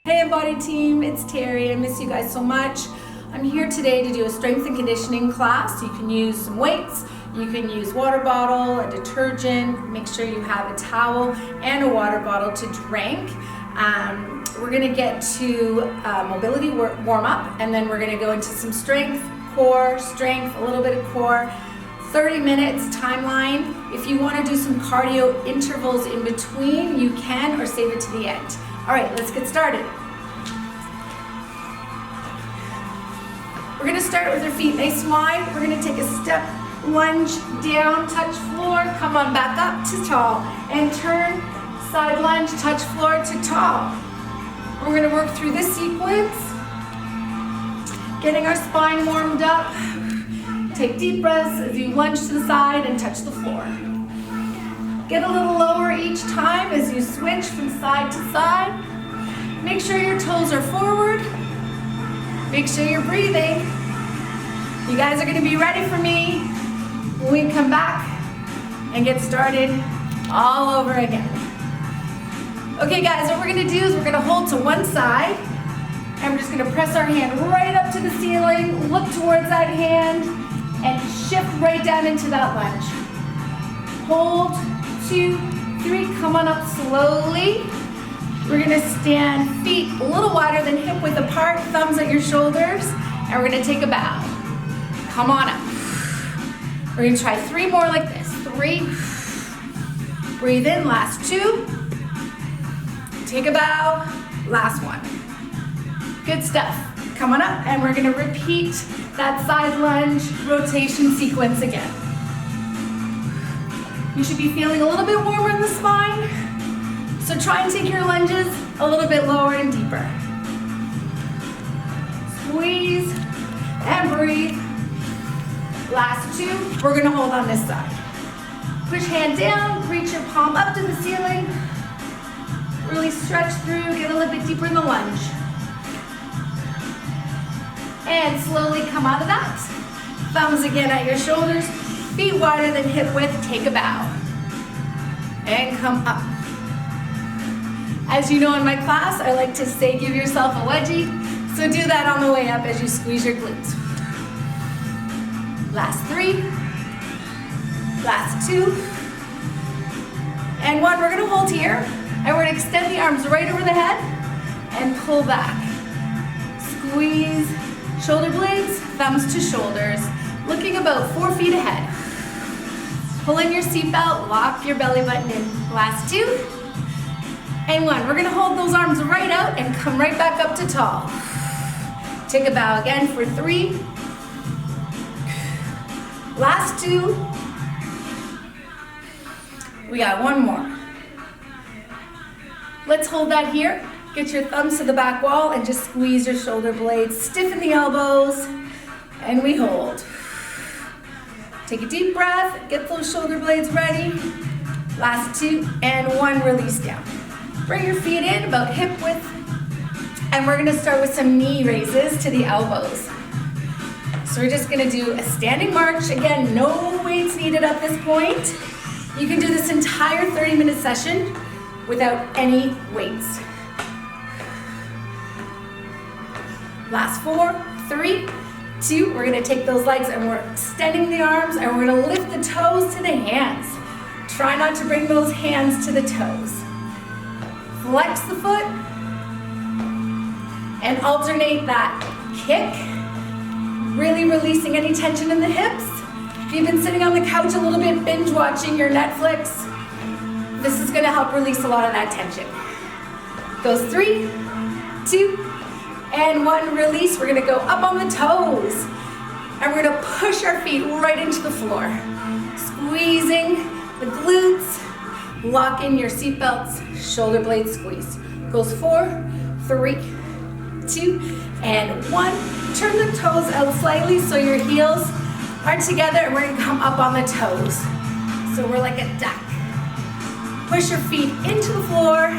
Hey eMbody team, it's Teri. I miss you guys so much. I'm here today to do a strength and conditioning class. You can use some weights, you can use water bottle, a detergent, make sure you have a towel and a water bottle to drink. We're gonna get to mobility warm up, and then we're gonna go into some strength, core, strength, a little bit of core, 30 minutes timeline. If you wanna do some cardio intervals in between, you can, or save it to the end. All right, let's get started. We're gonna start with our feet nice and wide. We're gonna take a step, lunge down, touch floor, come on back up to tall, and turn, side lunge, touch floor to tall. We're gonna work through this sequence, getting our spine warmed up. Take deep breaths as you lunge to the side and touch the floor. Get a little lower each time as you switch from side to side. Make sure your toes are forward. Make sure you're breathing. You guys are gonna be ready for me when we come back and get started all over again. Okay guys, what we're gonna do is we're gonna hold to one side, and we're just gonna press our hand right up to the ceiling, look towards that hand, and shift right down into that lunge. Hold, 2, 3, come on up slowly. We're gonna stand feet a little wider than hip width apart, thumbs at your shoulders, and we're gonna take a bow. Come on up. We're gonna try 3 more like this. 3, breathe in, last 2. Take a bow, last 1. Good stuff. Come on up, and we're gonna repeat that side lunge rotation sequence again. You should be feeling a little bit warmer in the spine, so try and take your lunges a little bit lower and deeper. Squeeze and breathe. Last 2, we're gonna hold on this side. Push hand down, reach your palm up to the ceiling. Really stretch through, get a little bit deeper in the lunge. And slowly come out of that. Thumbs again at your shoulders. Feet wider than hip width, take a bow. And come up. As you know in my class, I like to say give yourself a wedgie, so do that on the way up as you squeeze your glutes. Last 3, last 2, and 1. We're gonna hold here, and we're gonna extend the arms right over the head and pull back. Squeeze shoulder blades, thumbs to shoulders, looking about 4 feet ahead. Pull in your seatbelt, lock your belly button in. Last 2, and 1. We're gonna hold those arms right out and come right back up to tall. Take a bow again for 3. Last 2. We got 1 more. Let's hold that here. Get your thumbs to the back wall and just squeeze your shoulder blades, stiffen the elbows, and we hold. Take a deep breath, get those shoulder blades ready. Last 2 and 1, release down. Bring your feet in about hip width, and we're gonna start with some knee raises to the elbows. So we're just gonna do a standing march. Again, no weights needed at this point. You can do this entire 30-minute session without any weights. Last 4, 3, 2, we're gonna take those legs and we're extending the arms, and we're gonna lift the toes to the hands. Try not to bring those hands to the toes. Flex the foot and alternate that kick, really releasing any tension in the hips. If you've been sitting on the couch a little bit binge watching your Netflix, this is gonna help release a lot of that tension. Goes 3, 2, and 1, release. We're gonna go up on the toes, and we're gonna push our feet right into the floor. Squeezing the glutes, lock in your seatbelts, shoulder blades squeeze. Goes 4, 3, 2, and 1. Turn the toes out slightly so your heels are together, and we're gonna come up on the toes. So we're like a duck. Push your feet into the floor,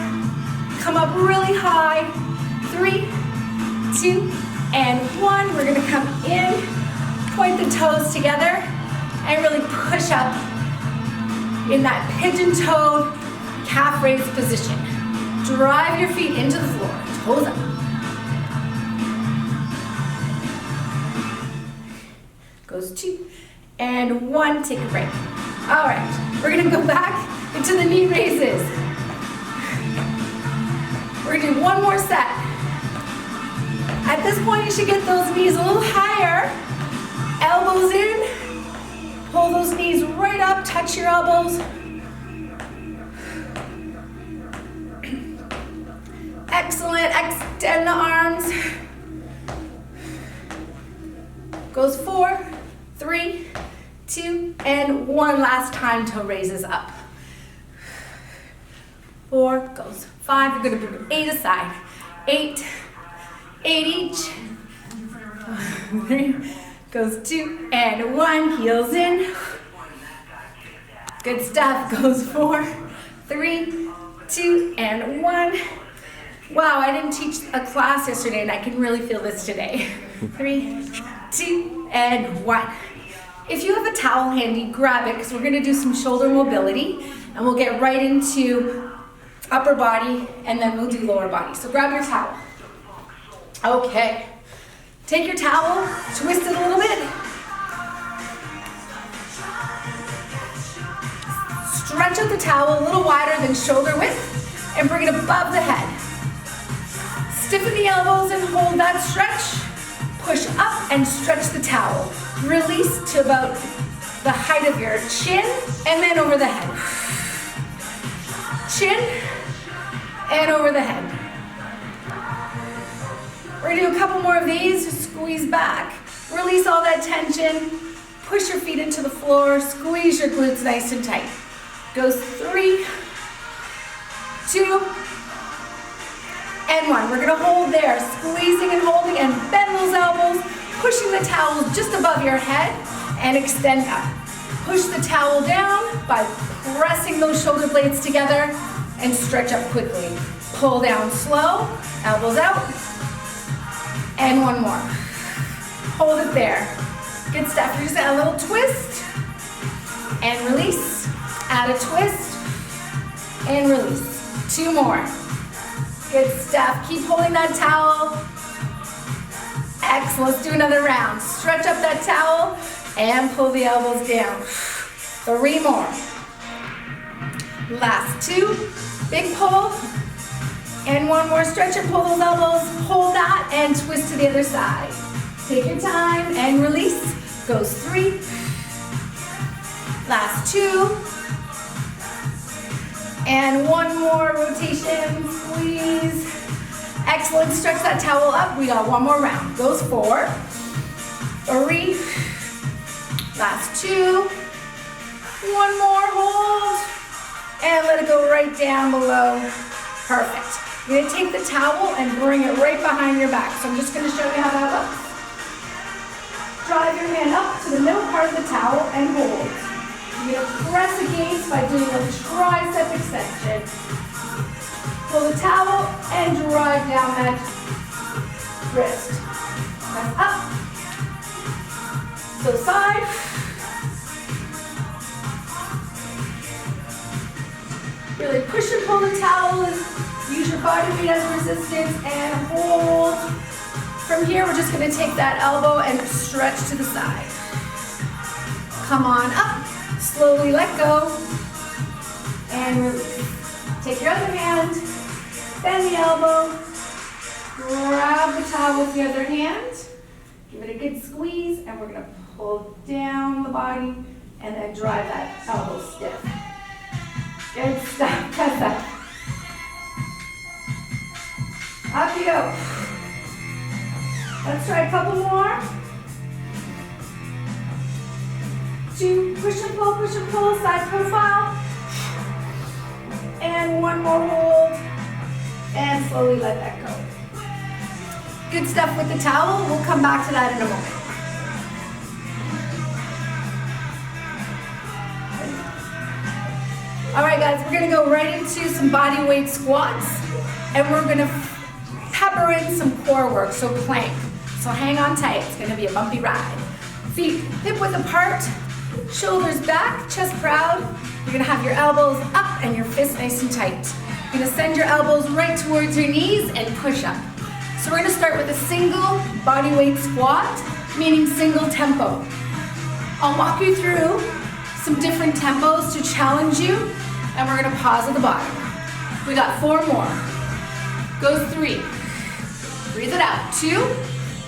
come up really high. 3, 2, and 1. We're gonna come in, point the toes together, and really push up in that pigeon-toed calf raise position. Drive your feet into the floor, toes up. Goes 2 and 1, take a break. All right, we're gonna go back into the knee raises. We're gonna do one more set. At this point, you should get those knees a little higher. Elbows in, pull those knees right up, touch your elbows. Excellent, extend the arms. Goes 4, 3, 2, and 1 last time, toe raises up. 4, goes 5, we're gonna bring 8 aside. 8 each. 3, goes 2, and 1, heels in. Good stuff, goes 4, 3, 2, and 1. Wow, I didn't teach a class yesterday and I can really feel this today. 3, 2, and 1. If you have a towel handy, grab it because we're gonna do some shoulder mobility and we'll get right into upper body and then we'll do lower body. So grab your towel. Okay, take your towel, twist it a little bit. Stretch out the towel a little wider than shoulder width and bring it above the head. Stiffen the elbows and hold that stretch. Push up and stretch the towel. Release to about the height of your chin and then over the head. Chin and over the head. We're gonna do a couple more of these. Squeeze back. Release all that tension. Push your feet into the floor. Squeeze your glutes nice and tight. Goes 3, 2, and 1. We're gonna hold there, squeezing and holding and bend those elbows, pushing the towels just above your head and extend up. Push the towel down by pressing those shoulder blades together and stretch up quickly. Pull down slow, elbows out, and 1 more. Hold it there. Good stuff. You're just gonna add a little twist and release. Add a twist and release. 2 more. Good stuff. Keep holding that towel. Excellent. Let's do another round. Stretch up that towel and pull the elbows down. 3 more. Last 2. Big pull. And 1 more. Stretch and pull those elbows. Hold that and twist to the other side. Take your time and release. Goes 3. Last 2. And 1 more rotation, squeeze. Excellent, stretch that towel up. We got 1 more round. Goes 4, 3, last 2. 1 more, hold. And let it go right down below. Perfect. You're gonna take the towel and bring it right behind your back. So I'm just gonna show you how that looks. Drive your hand up to the middle part of the towel and hold. You're going to press against by doing a tricep extension. Pull the towel and drive down that wrist. Press up. So side. Really push and pull the towel. Use your body weight as resistance and hold. From here, we're just going to take that elbow and stretch to the side. Come on up. Slowly let go and release. Take your other hand, bend the elbow, grab the towel with the other hand, give it a good squeeze, and we're going to pull down the body and then drive that elbow stiff. Good stuff. Press that. Up you go. Let's try a couple more. 2, push and pull, side profile. And 1 more hold. And slowly let that go. Good stuff with the towel. We'll come back to that in a moment. All right, guys, we're gonna go right into some body weight squats. And we're gonna pepper in some core work, so plank. So hang on tight, it's gonna be a bumpy ride. Feet hip width apart. Shoulders back, chest proud. You're gonna have your elbows up and your fists nice and tight. You're gonna send your elbows right towards your knees and push up. So we're gonna start with a single body weight squat, meaning single tempo. I'll walk you through some different tempos to challenge you, and we're gonna pause at the bottom. We got 4 more. Goes 3. Breathe it out. 2.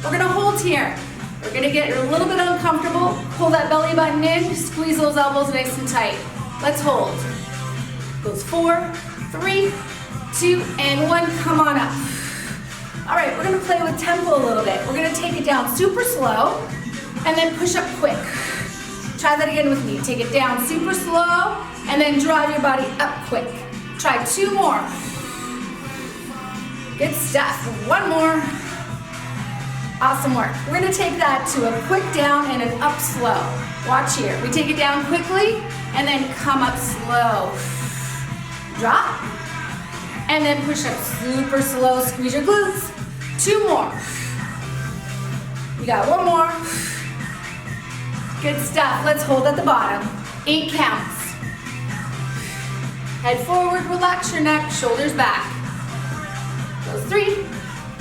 We're gonna hold here. We're gonna get a little bit uncomfortable. Pull that belly button in, squeeze those elbows nice and tight. Let's hold. Goes 4, 3, 2, and 1. Come on up. All right, we're gonna play with tempo a little bit. We're gonna take it down super slow and then push up quick. Try that again with me. Take it down super slow and then drive your body up quick. Try 2 more. Good stuff. 1 more. Awesome work. We're gonna take that to a quick down and an up slow. Watch here. We take it down quickly and then come up slow. Drop. And then push up super slow. Squeeze your glutes. 2 more. You got 1 more. Good stuff. Let's hold at the bottom. 8 counts. Head forward, relax your neck, shoulders back. Goes 3,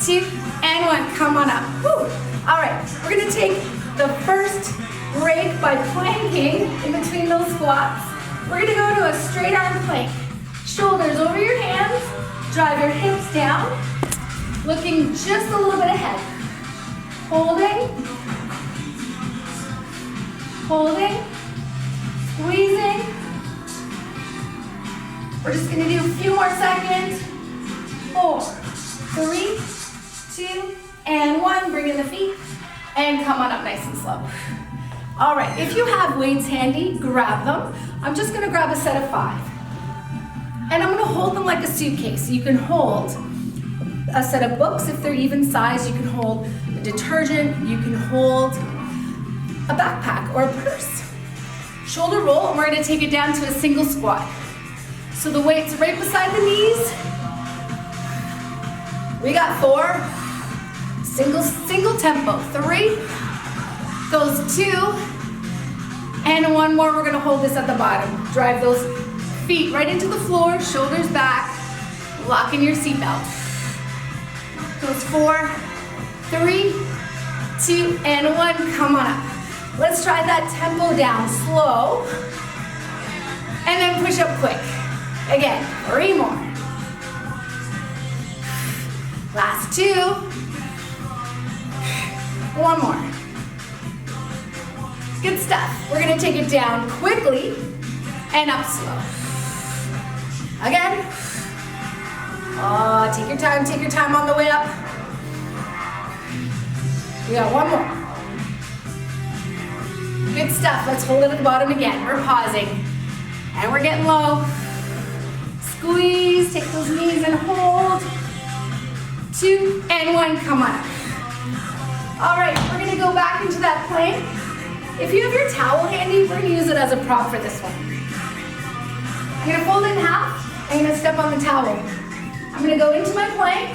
2, and 1. Come on up. Woo. All right, we're gonna take the first break by planking in between those squats. We're gonna go to a straight arm plank. Shoulders over your hands, drive your hips down, looking just a little bit ahead. Holding, holding, squeezing. We're just gonna do a few more seconds. 4, 3, 2, and 1. Bring in the feet and come on up nice and slow. All right, if you have weights handy, grab them. I'm just gonna grab a set of 5. And I'm gonna hold them like a suitcase. You can hold a set of books if they're even size. You can hold a detergent. You can hold a backpack or a purse. Shoulder roll, and we're gonna take it down to a single squat. So the weight's right beside the knees. We got 4. Single tempo. 3. Goes 2. And 1 more. We're gonna hold this at the bottom. Drive those feet right into the floor, shoulders back, lock in your seatbelt. Goes 4, 3, 2, and 1. Come on up. Let's try that tempo down slow. And then push up quick. Again, 3 more. Last 2. 1 more. Good stuff. We're gonna take it down quickly and up slow. Again. Take your time on the way up. We got 1 more. Good stuff. Let's hold it at the bottom again. We're pausing. And we're getting low. Squeeze, take those knees and hold. 2, and 1, come on up. All right, we're gonna go back into that plank. If you have your towel handy, we're gonna use it as a prop for this one. I'm gonna fold it in half. I'm gonna step on the towel. I'm gonna go into my plank.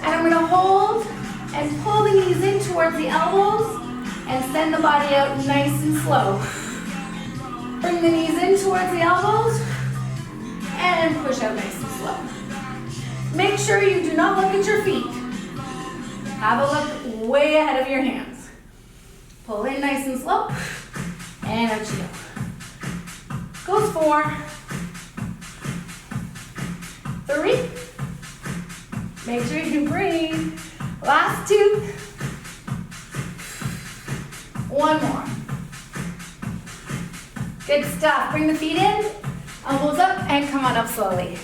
And I'm gonna hold and pull the knees in towards the elbows and send the body out nice and slow. Bring the knees in towards the elbows and push out nice and slow. Make sure you do not look at your feet. Have a look way ahead of your hands. Pull in nice and slow and out you go. Goes 4, 3. Make sure you breathe. Last 2. 1 more. Good stuff. Bring the feet in, elbows up, and come on up slowly.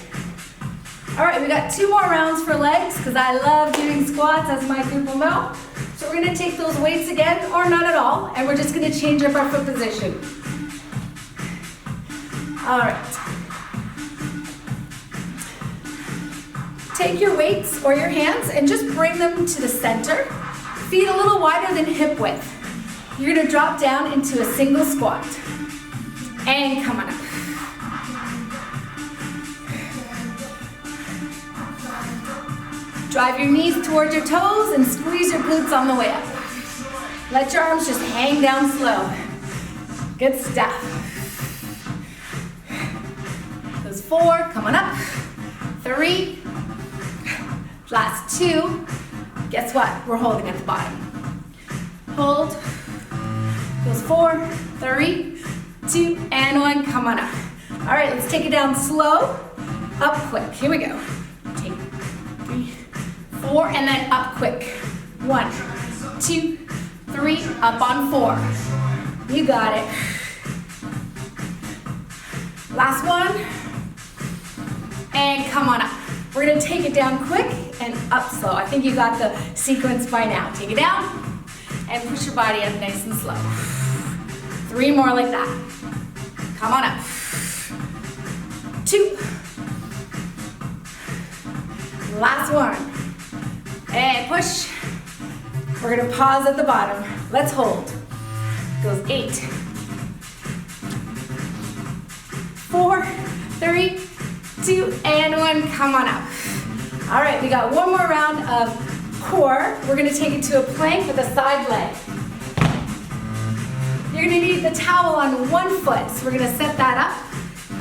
All right, we got 2 more rounds for legs because I love doing squats, as my group will know. So we're gonna take those weights again, or not at all, and we're just gonna change up our foot position. All right. Take your weights or your hands and just bring them to the center. Feet a little wider than hip width. You're gonna drop down into a single squat. And come on up. Drive your knees towards your toes and squeeze your glutes on the way up. Let your arms just hang down slow. Good stuff. Goes 4, come on up. 3, last 2. Guess what? We're holding at the bottom. Hold, goes 4, 3, 2, and 1, come on up. All right, let's take it down slow, up quick. Here we go. Take 3, 4, and then up quick. 1, 2, 3, up on 4. You got it. Last one, and come on up. We're gonna take it down quick and up slow. I think you got the sequence by now. Take it down and push your body up nice and slow. 3 more like that. Come on up. 2. Last one. And push. We're gonna pause at the bottom. Let's hold. Goes 8. 4, 3, 2, and 1. Come on up. All right, we got one more round of core. We're gonna take it to a plank with a side leg. You're gonna need the towel on one foot, so we're gonna set that up.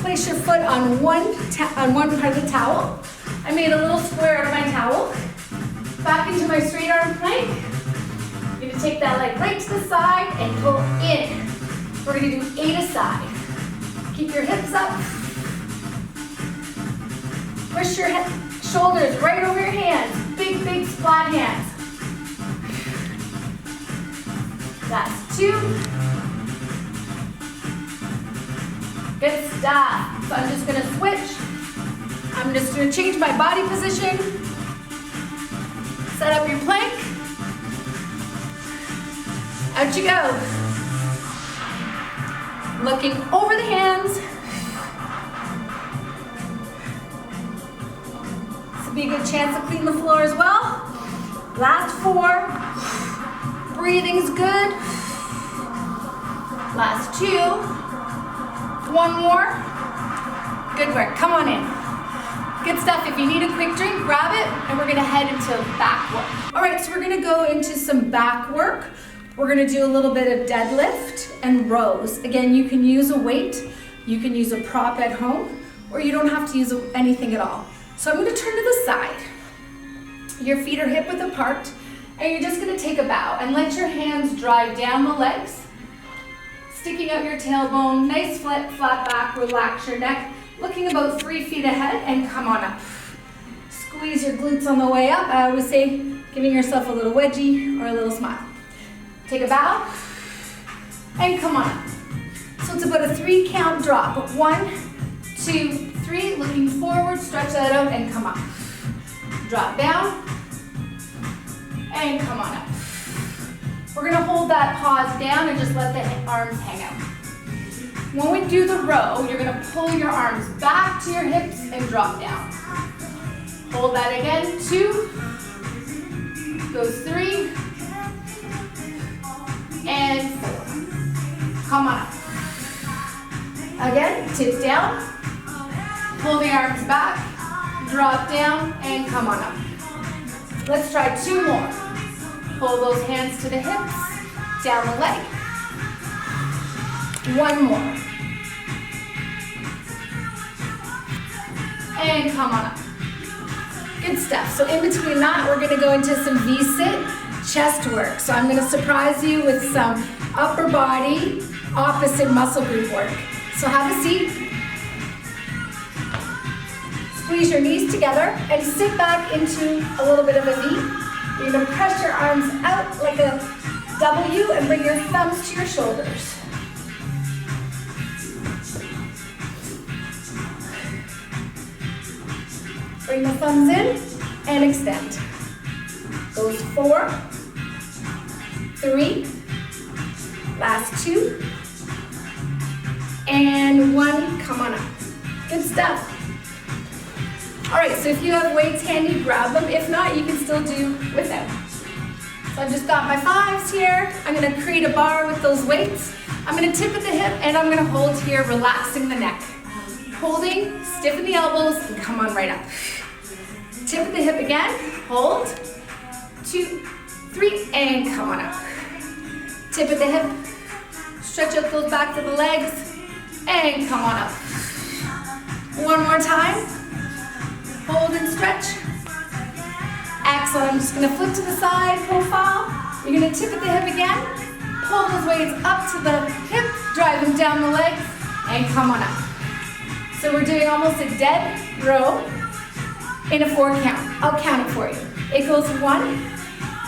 Place your foot on one part of the towel. I made a little square out of my towel. Back into my straight arm plank. You're gonna take that leg right to the side and pull in. We're gonna do 8 a side. Keep your hips up. Push your shoulders right over your hands. Big, big splat hands. That's 2. Good stuff. So I'm just gonna switch. I'm just gonna change my body position. Set up your plank. Out you go. Looking over the hands. This will be a good chance to clean the floor as well. Last 4. Breathing's good. Last 2. 1 more. Good work. Come on in. Good stuff. If you need a quick drink, grab it, and we're gonna head into back work. All right, so we're gonna go into some back work. We're gonna do a little bit of deadlift and rows. Again, you can use a weight, you can use a prop at home, or you don't have to use anything at all. So I'm gonna turn to the side. Your feet are hip width apart, and you're just gonna take a bow and let your hands drive down the legs, sticking out your tailbone, nice flat back, relax your neck, looking about 3 feet ahead, and come on up. Squeeze your glutes on the way up. I always say, giving yourself a little wedgie or a little smile. Take a bow, and come on up. So it's about a 3 count drop. 1, 2, 3, looking forward, stretch that out, and come up. Drop down, and come on up. We're gonna hold that pause down and just let the arms hang out. When we do the row, you're gonna pull your arms back to your hips and drop down. Hold that again, 2, goes 3, and 4. Come on up. Again, tip down, pull the arms back, drop down, and come on up. Let's try 2 more. Pull those hands to the hips, down the leg. 1 more. And come on up. Good stuff. So in between that, we're gonna go into some V-sit chest work. So I'm gonna surprise you with some upper body, opposite muscle group work. So have a seat. Squeeze your knees together and sit back into a little bit of a V. You're gonna press your arms out like a W and bring your thumbs to your shoulders. Bring the thumbs in and extend. Goes 4, 3, last 2, and 1, come on up. Good stuff. All right, so if you have weights handy, grab them. If not, you can still do without. So I've just got my 5s here. I'm gonna create a bar with those weights. I'm gonna tip at the hip and I'm gonna hold here, relaxing the neck. Holding, stiffen the elbows, and come on right up. Tip at the hip again, hold, 2, 3, and come on up. Tip at the hip, stretch out those back to the legs, and come on up. One more time. Hold and stretch. Excellent. I'm just going to flip to the side profile. You're going to tip at the hip again. Pull those weights up to the hip. Drive them down the legs. And come on up. So we're doing almost a dead row in a 4 count. I'll count it for you. It goes 1,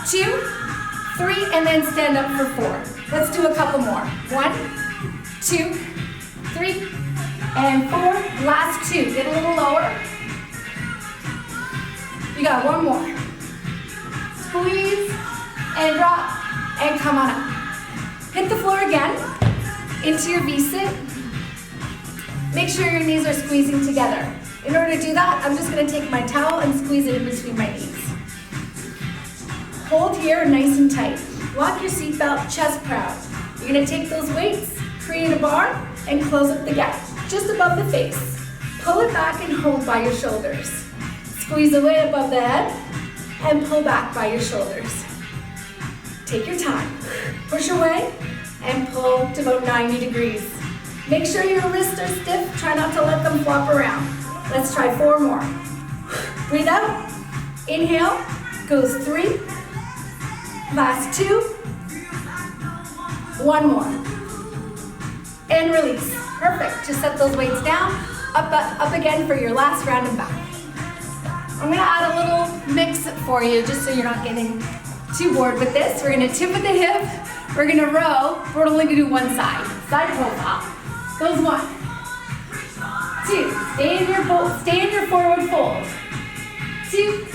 2, 3, and then stand up for 4. Let's do a couple more. 1, 2, 3, and 4. Last 2. Get a little lower. You got one more. Squeeze and drop and come on up. Hit the floor again into your V-sit. Make sure your knees are squeezing together. In order to do that, I'm just going to take my towel and squeeze it in between my knees. Hold here nice and tight. Lock your seatbelt, chest proud. You're going to take those weights, create a bar, and close up the gap, just above the face. Pull it back and hold by your shoulders. Squeeze away above the head, and pull back by your shoulders. Take your time. Push away, and pull to about 90 degrees. Make sure your wrists are stiff. Try not to let them flop around. Let's try 4 more. Breathe out. Inhale. Goes 3. Last 2. 1 more. And release. Perfect. Just set those weights down. Up again for your last round and back. I'm going to add a little mix for you just so you're not getting too bored with this. We're going to tip at the hip. We're going to row. We're only going to do one side. Side profile. Goes 1, 2. Stay in your forward fold. 2,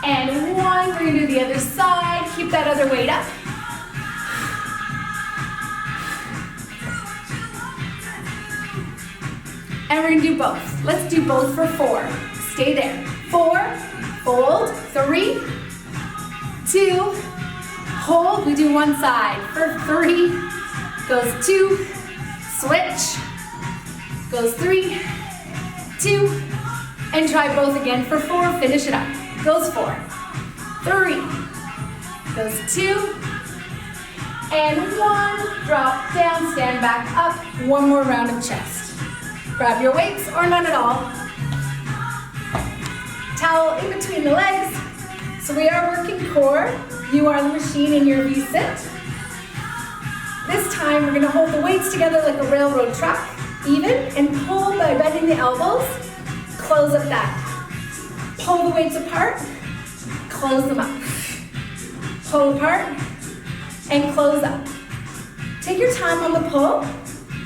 and 1. We're going to do the other side. Keep that other weight up. And we're going to do both. Let's do both for 4. Stay there. 4, fold. 3, 2, hold. We do one side. For 3, goes 2. Switch, goes 3, 2, and try both again for 4, finish it up. Goes 4, 3, goes 2, and 1, drop down, stand back up, 1 more round of chest. Grab your weights or none at all. Towel in between the legs. So we are working core. You are the machine in your V-sit. This time, we're going to hold the weights together like a railroad track, even, and pull by bending the elbows. Close up that. Pull the weights apart, close them up. Pull apart, and close up. Take your time on the pull,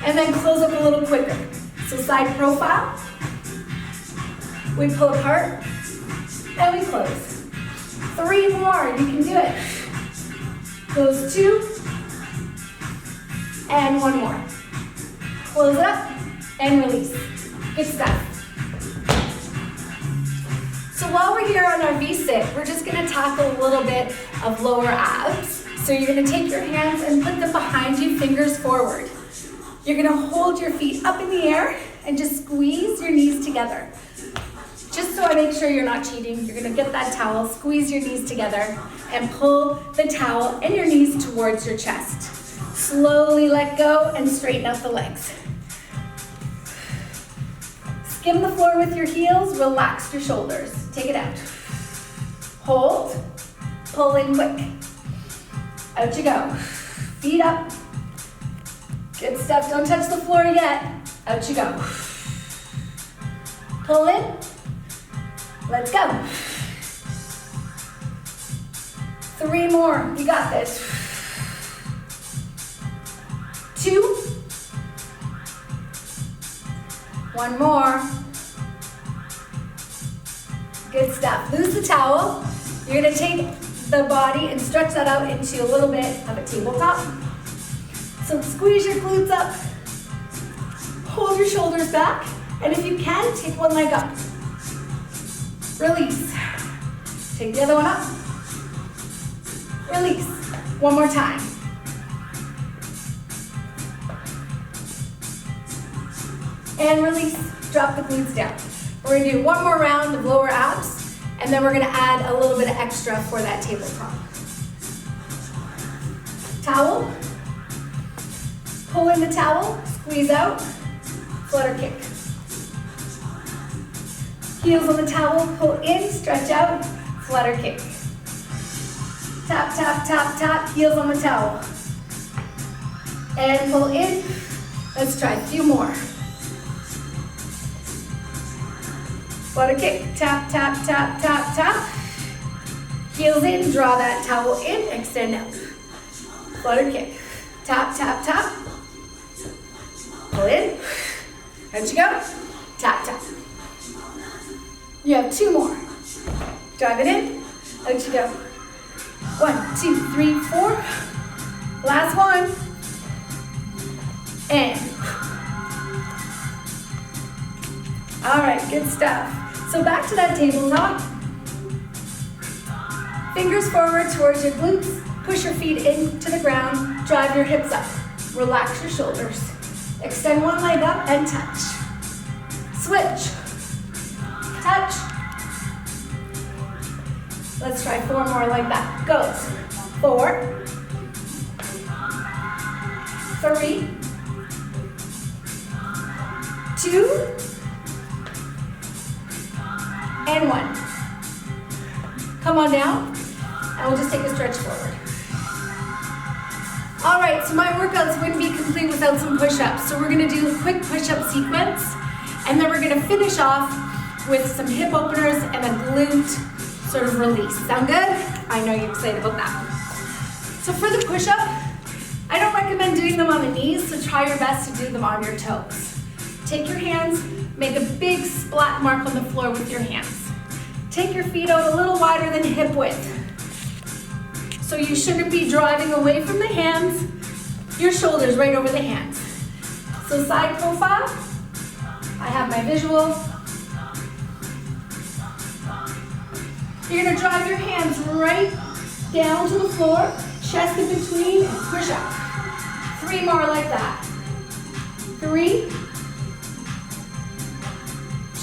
and then close up a little quicker. So side profile, we pull apart, and we close. 3 more, you can do it. Goes 2, and 1 more. Close it up and release. Good stuff. So while we're here on our V-sit, we're just gonna tackle a little bit of lower abs. So you're gonna take your hands and put them behind you, fingers forward. You're gonna hold your feet up in the air and just squeeze your knees together. Just so I make sure you're not cheating, you're gonna get that towel, squeeze your knees together, and pull the towel and your knees towards your chest. Slowly let go and straighten out the legs. Skim the floor with your heels, relax your shoulders. Take it out. Hold, pull in quick. Out you go. Feet up. Good stuff, don't touch the floor yet. Out you go. Pull in. Let's go. 3 more, you got this. 2. 1 more. Good stuff. Lose the towel. You're gonna take the body and stretch that out into a little bit of a tabletop. So squeeze your glutes up. Hold your shoulders back. And if you can, take one leg up. Release. Take the other one up. Release. 1 more time. And release. Drop the glutes down. We're gonna do 1 more round of lower abs, and then we're gonna add a little bit of extra for that tabletop. Towel. Pull in the towel, squeeze out, flutter kick. Heels on the towel, pull in, stretch out, flutter kick. Tap, tap, tap, tap, heels on the towel. And pull in. Let's try a few more. Flutter kick, tap, tap, tap, tap, tap. Heels in, draw that towel in, extend out. Flutter kick, tap, tap, tap. Pull in, out you go, tap, tap. You have 2 more. Drive it in, out you go. 1, 2, 3, 4. Last one. And. All right, good stuff. So back to that tabletop. Fingers forward towards your glutes. Push your feet into the ground. Drive your hips up. Relax your shoulders. Extend one leg up and touch. Switch. Touch. Let's try 4 more like that. Goes. 4, 3, 2, and 1. Come on down, and we'll just take a stretch forward. All right, so my workouts wouldn't be complete without some push-ups. So we're gonna do a quick push-up sequence, and then we're gonna finish off with some hip openers and a glute sort of release. Sound good? I know you're excited about that. So for the push-up, I don't recommend doing them on the knees, so try your best to do them on your toes. Take your hands, make a big splat mark on the floor with your hands. Take your feet out a little wider than hip width. So you shouldn't be driving away from the hands, your shoulders right over the hands. So side profile, I have my visual. You're gonna drive your hands right down to the floor, chest in between, and push up. 3 more like that. 3,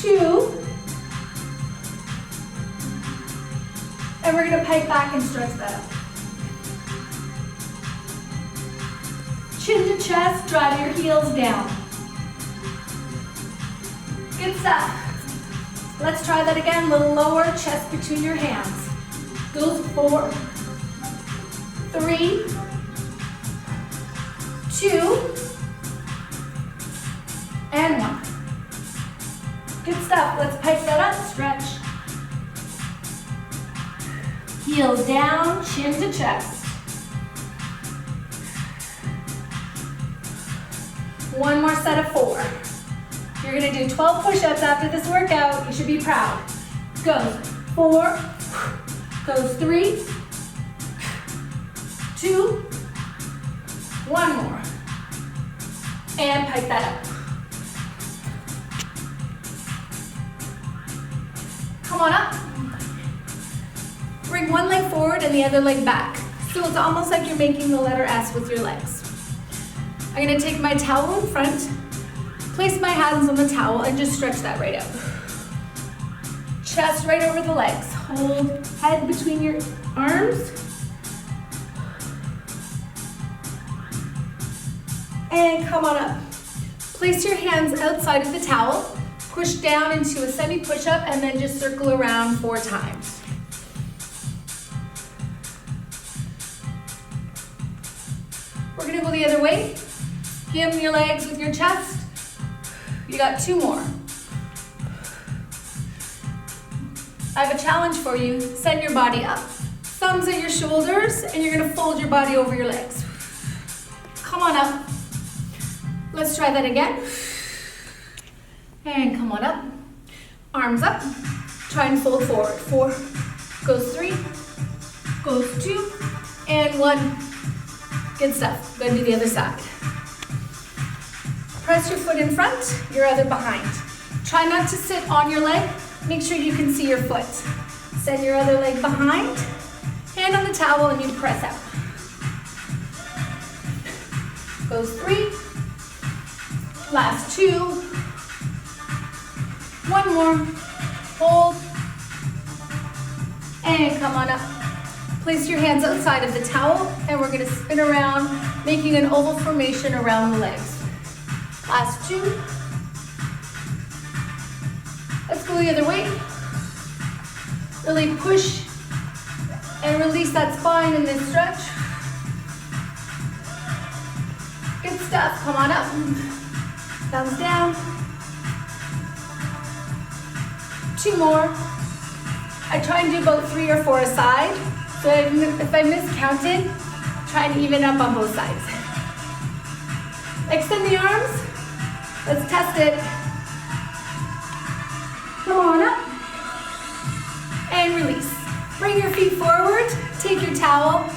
2, and we're gonna pike back and stretch that up. Chin to chest, drive your heels down. Good stuff. Let's try that again, a little lower, chest between your hands. Goes 4, 3, 2, and 1. Good stuff, let's pike that up, stretch. Heels down, chin to chest. 1 more set of 4. You're gonna do 12 push-ups after this workout. You should be proud. Goes 4, goes 3, 2, 1 more. And pike that up. Come on up. Bring one leg forward and the other leg back. So it's almost like you're making the letter S with your legs. I'm gonna take my towel in front, place my hands on the towel, and just stretch that right out. Chest right over the legs. Hold head between your arms. And come on up. Place your hands outside of the towel, push down into a semi-push-up, and then just circle around 4 times. We're gonna go the other way. Hem your legs with your chest. You got 2 more. I have a challenge for you. Send your body up. Thumbs at your shoulders, and you're gonna fold your body over your legs. Come on up. Let's try that again. And come on up. Arms up. Try and fold forward. 4, goes 3, goes 2, and 1. Good stuff. Go do the other side. Press your foot in front, your other behind. Try not to sit on your leg. Make sure you can see your foot. Send your other leg behind. Hand on the towel and you press out. Goes 3. Last 2. 1 more. Hold. And come on up. Place your hands outside of the towel and we're gonna spin around, making an oval formation around the legs. Last 2. Let's go go the other way. Really push and release that spine in this stretch. Good stuff. Come on up. Thumbs down. 2 more. I try and do about 3 or 4 a side. So if I miscounted, try and even up on both sides. Extend the arms. Let's test it. Come on up. And release. Bring your feet forward. Take your towel.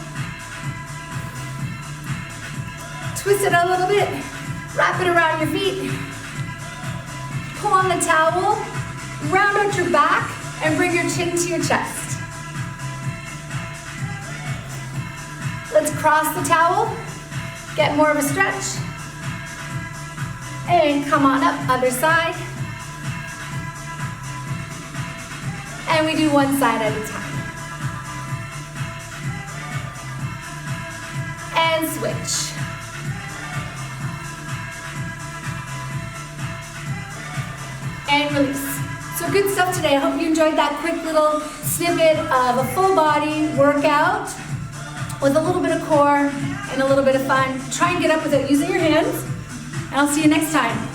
Twist it a little bit. Wrap it around your feet. Pull on the towel. Round out your back and bring your chin to your chest. Let's cross the towel. Get more of a stretch. And come on up, other side. And we do one side at a time. And switch. And release. So good stuff today. I hope you enjoyed that quick little snippet of a full body workout with a little bit of core and a little bit of fun. Try and get up without using your hands. And I'll see you next time.